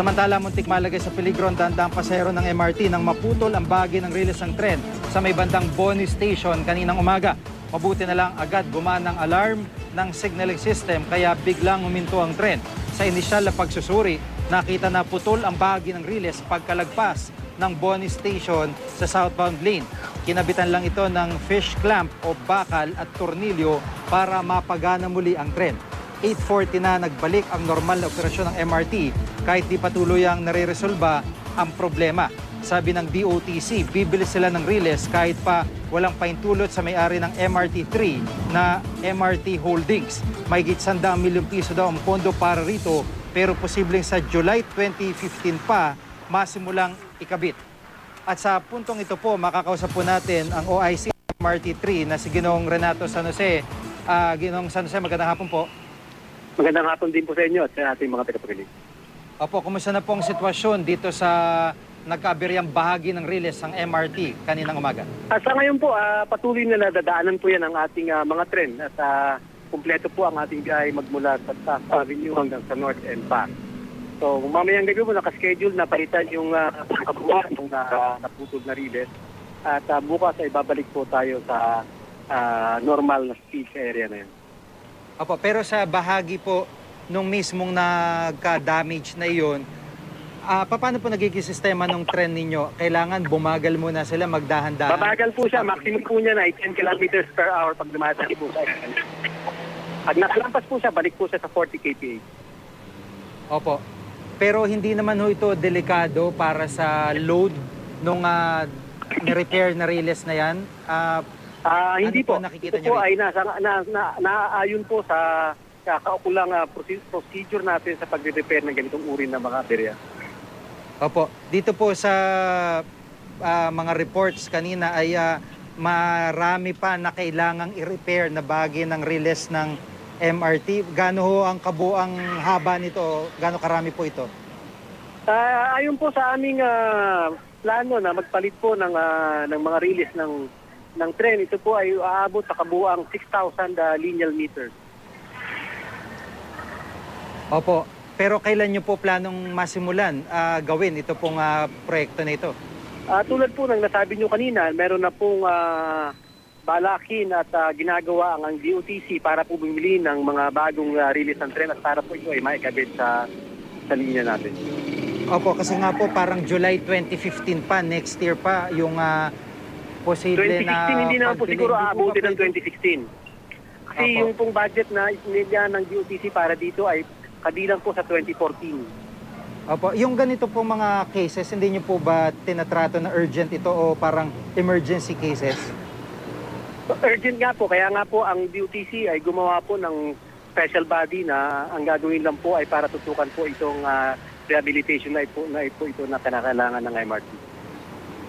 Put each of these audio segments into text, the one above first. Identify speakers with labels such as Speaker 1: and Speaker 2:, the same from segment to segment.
Speaker 1: Samantala, muntik malagay sa peligro ang dandang pasahero ng MRT nang maputol ang bahagi ng riles ng tren sa may bandang Boni Station kaninang umaga. Mabuti na lang agad gumana ang alarm ng signaling system kaya biglang huminto ang tren. Sa inisyal na pagsusuri, nakita na putol ang bahagi ng riles pagkalagpas ng Boni Station sa southbound lane. Kinabitan lang ito ng fish clamp o bakal at tornilyo para mapagana muli ang tren. 8:40 na nagbalik ang normal na operasyon ng MRT kahit di patuloy ang nare-resolba ang problema. Sabi ng DOTC, bibili sila ng riles kahit pa walang paintulot sa may-ari ng MRT3 na MRT Holdings. May higit 100 milyong piso daw ang pondo para rito pero posibleng sa July 2015 pa masimulang ikabit. At sa puntong ito po, makakausap po natin ang OIC MRT3 na si Ginoong Renato San Jose. Ginoong San Jose, magandang hapon po.
Speaker 2: Magandang hapon din po sa inyo at sa ating mga tagapakinig.
Speaker 1: Opo, kumusta na po ang sitwasyon dito sa nagkaabiryang bahagi ng riles ng MRT kaninang umaga?
Speaker 2: Sa ngayon po, patuloy na nadadaanan po yan ang ating mga tren at kumpleto po ang ating biyahe magmula sa Taft Avenue hanggang sa North End pa. So mamayang gabi po nakaschedule na palitan yung kabuuan ng naputol na riles at bukas ay babalik po tayo sa normal na speed area na yan.
Speaker 1: Opo, pero sa bahagi po nung mismong nagka-damage na iyon, paano po nagiging sistema ng tren ninyo? Kailangan bumagal muna sila, magdahan-dahan?
Speaker 2: Babagal po siya. Maximum po niya na ay 10 kilometers per hour pag dumadaan po siya. Pag nakalampas po siya, balik po siya sa 40 kph. Opo.
Speaker 1: Pero hindi naman ho ito delikado para sa load nung ni-repair na riles na yan?
Speaker 2: Hindi po.
Speaker 1: Nakikita
Speaker 2: ito po ay naayon po sa kaukulang procedure natin sa pagre-repair ng ganitong uri ng mga aberya.
Speaker 1: Opo. Dito po sa mga reports kanina ay marami pa na kailangang i-repair na bahagi ng riles ng MRT. Gaano ho ang kabuang haba nito? Gaano karami po ito?
Speaker 2: Ayon po sa aming plano na magpalit po ng mga riles ng tren, ito po ay aabot sa kabuang 6,000 lineal meters.
Speaker 1: Opo. Pero kailan nyo po planong masimulan gawin ito pong proyekto na ito?
Speaker 2: Tulad po ng nasabi nyo kanina, meron na pong balakin at ginagawa ang DOTC para po bumili ng mga bagong riles ng tren at para po ito ay maikabit sa linya natin.
Speaker 1: Opo, kasi nga po parang July 2015 pa, next year pa, yung posible
Speaker 2: 2016,
Speaker 1: na...
Speaker 2: hindi naman po siguro aabutin ng 2016. Kasi
Speaker 1: Opo.
Speaker 2: yung pong budget na isinilya ng DOTC para dito ay kabilang po sa 2014.
Speaker 1: Opo, yung ganito po mga cases, hindi nyo po ba tinatrato na urgent ito o parang emergency cases?
Speaker 2: Urgent nga po, kaya nga po ang DOTC ay gumawa po ng special body na ang gagawin lang po ay para tutukan po itong rehabilitation na ito na kinakailangan ng MRT.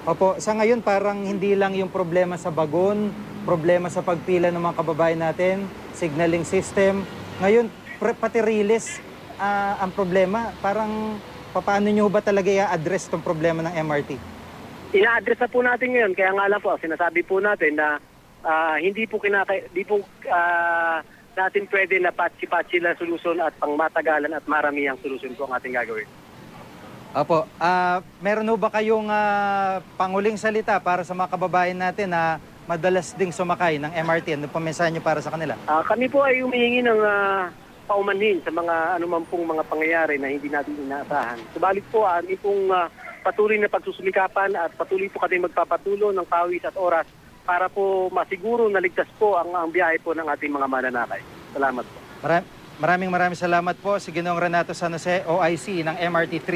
Speaker 1: Opo, sa ngayon parang hindi lang yung problema sa bagon, problema sa pagpila ng mga kababayan natin, signaling system. Ngayon, pati riles ang problema. Parang paano nyo ba talaga i-address itong problema ng MRT?
Speaker 2: Ina-address na po natin ngayon, kaya nga lang po, sinasabi po natin na hindi po natin pwede na patsi-patsi lang solusyon at pangmatagalan at maramihang solusyon po ang ating gagawin.
Speaker 1: Opo, meron ho ba kayong panguling salita para sa mga kababayan natin na madalas ding sumakay ng MRT? Ano pa mensahe nyo para sa kanila?
Speaker 2: Kami po ay humihingi ng paumanhin sa mga anuman pong mga pangyayari na hindi natin inaasahan. Subalit po, amin pong patuloy na pagsusumikapan at patuloy po kami magpapatulo ng pawis at oras para po masiguro na ligtas po ang biyahe po ng ating mga mananakay. Salamat po.
Speaker 1: Maraming salamat po si Ginoong Renato San Jose, OIC ng MRT3.